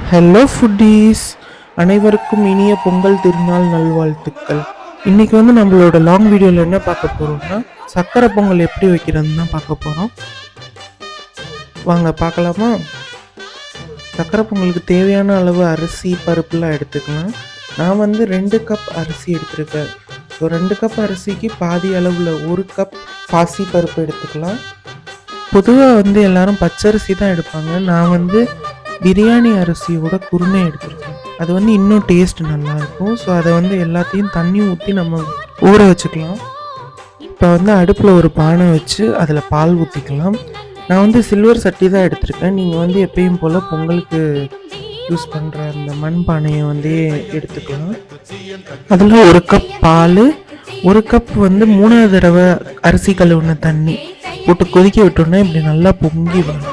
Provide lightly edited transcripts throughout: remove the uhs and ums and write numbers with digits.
Hello foodies, அனைவருக்கும் இனிய பொங்கல் திருநாள் நல்வாழ்த்துக்கள். இன்றைக்கி நம்மளோட லாங் வீடியோவில் என்ன பார்க்க போகிறோம்னா, சக்கரை பொங்கல் எப்படி வைக்கிறதுன்னு தான் பார்க்க போகிறோம். வாங்க பார்க்கலாமா? சக்கரை பொங்கலுக்கு தேவையான அளவு அரிசி பருப்புலாம் எடுத்துக்கலாம். நான் 2 கப் அரிசி எடுத்துருக்கேன். ஸோ 2 கப் அரிசிக்கு பாதி அளவில் 1 கப் பாசி பருப்பு எடுத்துக்கலாம். பொதுவாக எல்லோரும் பச்சரிசி தான் எடுப்பாங்க. நான் பிரியாணி அரிசியோட குருணை எடுத்துருக்கேன். அது இன்னும் டேஸ்ட் நல்லாயிருக்கும். ஸோ அதை எல்லாத்தையும் தண்ணி ஊற்றி நம்ம ஊற வச்சுக்கலாம். இப்போ அடுப்பில் ஒரு பானை வச்சு அதில் பால் ஊற்றிக்கலாம். நான் சில்வர் சட்டி தான் எடுத்திருக்கேன். நீங்கள் எப்பயும் போல் பொங்கலுக்கு யூஸ் பண்ணுற அந்த மண் பானையை எடுத்துக்கலாம். அதில் 1 கப் பால், 1 கப் 3வது தடவை அரிசி கழுவுன தண்ணி போட்டு கொதிக்க விட்டோன்னா இப்படி நல்லா பொங்கி வரும்.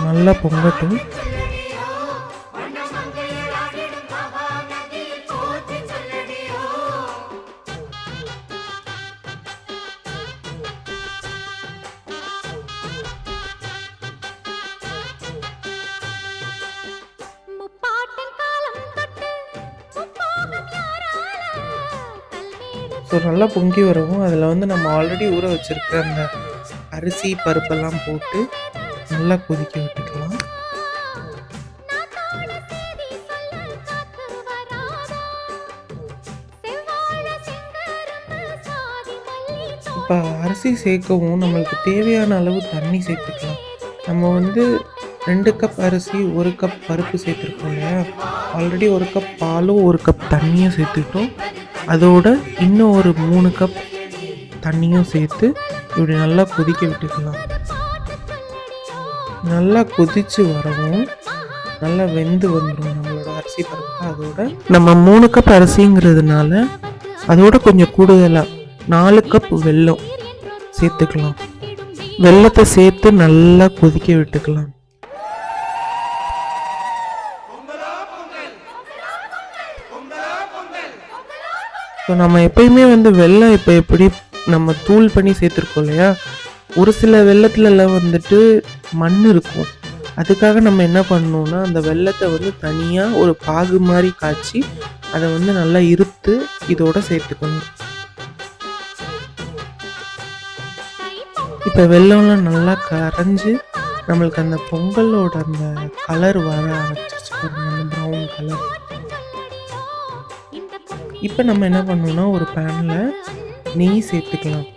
நல்லா பொங்கட்டும். ஸோ நல்லா பொங்கி வரவும் அதில் நம்ம ஆல்ரெடி ஊற வச்சுருக்க அந்த அரிசி பருப்பெல்லாம் போட்டு நல்லா கொதிக்க விட்டுக்கலாம். இப்போ அரிசி சேர்க்கவும் நம்மளுக்கு தேவையான அளவு தண்ணி சேர்த்துக்கலாம். நம்ம 2 கப் அரிசி 1 கப் பருப்பு சேர்த்துருக்கோம் இல்லையா? ஆல்ரெடி 1 கப் பாலும் 1 கப் தண்ணியும் சேர்த்துக்கிட்டோம். அதோட இன்னும் ஒரு 3 கப் தண்ணியும் சேர்த்து இப்படி நல்லா கொதிக்க விட்டுக்கலாம். நல்லா கொதித்து வரவும் நல்லா வெந்து வந்துடும் நம்மளோட அரிசி பருப்பு. அதோட நம்ம 3 கப் அரிசிங்கிறதுனால அதோட கொஞ்சம் கூடுதலாக 4 கப் வெல்லம் சேர்த்துக்கலாம். வெல்லத்தை சேர்த்து நல்லா கொதிக்க விட்டுக்கலாம். ஸோ நம்ம எப்பயுமே வெல்லம் இப்போ எப்படி நம்ம தூள் பண்ணி சேர்த்துருக்கோம் இல்லையா? ஒரு சில வெல்லத்துலலாம் மண் இருக்கும். அதுக்காக நம்ம என்ன பண்ணணும்னா, அந்த வெல்லத்தை தனியாக ஒரு பாகு மாதிரி காய்ச்சி அதை நல்லா இருத்து இதோட சேர்த்துக்கணும். இப்போ வெல்லம்லாம் நல்லா கரைஞ்சி நம்மளுக்கு அந்த பொங்கலோட அந்த கலர் வர ஆரம்பிச்சிச்சு பாருங்க, அந்த ப்ரௌன் கலர். இப்போ நம்ம என்ன பண்ணணும்னா, ஒரு பேனில் நெய் சேர்த்துக்கலாம்.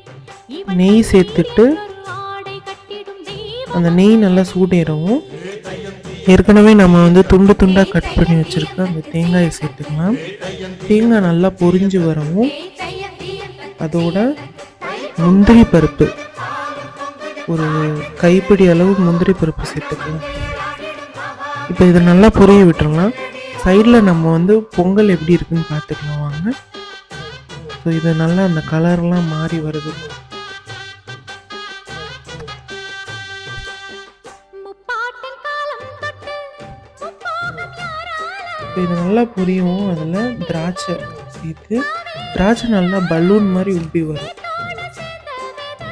நெய் சேர்த்துட்டு அந்த நெய் நல்லா சூடேறவும் ஏற்கனவே நம்ம துண்டு துண்டாக கட் பண்ணி வச்சுருக்க அந்த தேங்காயை சேர்த்துக்கலாம். தேங்காய் நல்லா பொரிஞ்சு வரவும் அதோட முந்திரி பருப்பு, ஒரு கைப்பிடி அளவு முந்திரி பருப்பு சேர்த்துக்கலாம். இப்போ இதை நல்லா பொரிய விட்டுறலாம். சைடில் நம்ம பொங்கல் எப்படி இருக்குன்னு பார்த்துக்கலாம் வாங்க. ஸோ இது நல்லா அந்த கலர்லாம் மாறி வருது. இது நல்லா புரியும். அதில் திராட்சை சேர்த்து திராட்சை நல்லா பலூன் மாதிரி உப்பி வரும்.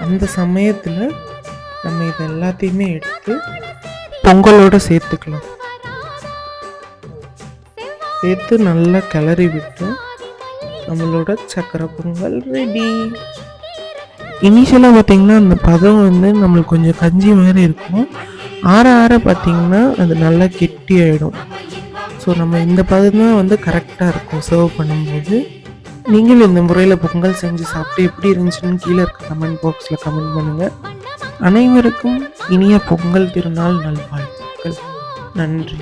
அந்த சமயத்தில் நம்ம இது எல்லாத்தையுமே எடுத்து பொங்கலோடு சேர்த்துக்கலாம். சேர்த்து நல்லா கிளறி விட்டு நம்மளோட சக்கரை பொங்கல் ரெடி. இனிஷியலாக பார்த்திங்கன்னா அந்த பதம் நம்மளுக்கு கொஞ்சம் கஞ்சி மாதிரி இருக்கும். ஆற ஆற பார்த்திங்கன்னா அது நல்லா கெட்டி ஆகிடும். ஸோ நம்ம இந்த பதம் தான் கரெக்டாக இருக்கும் சர்வ் பண்ணும்போது. நீங்களும் இந்த முறையில் பொங்கல் செஞ்சு சாப்பிட்டு எப்படி இருந்துச்சுன்னு கீழே இருக்க கமெண்ட் பாக்ஸில் கமெண்ட் பண்ணுங்கள். அனைவருக்கும் இனிய பொங்கல் திருநாள் நல்வாழ்த்துக்கள். நன்றி.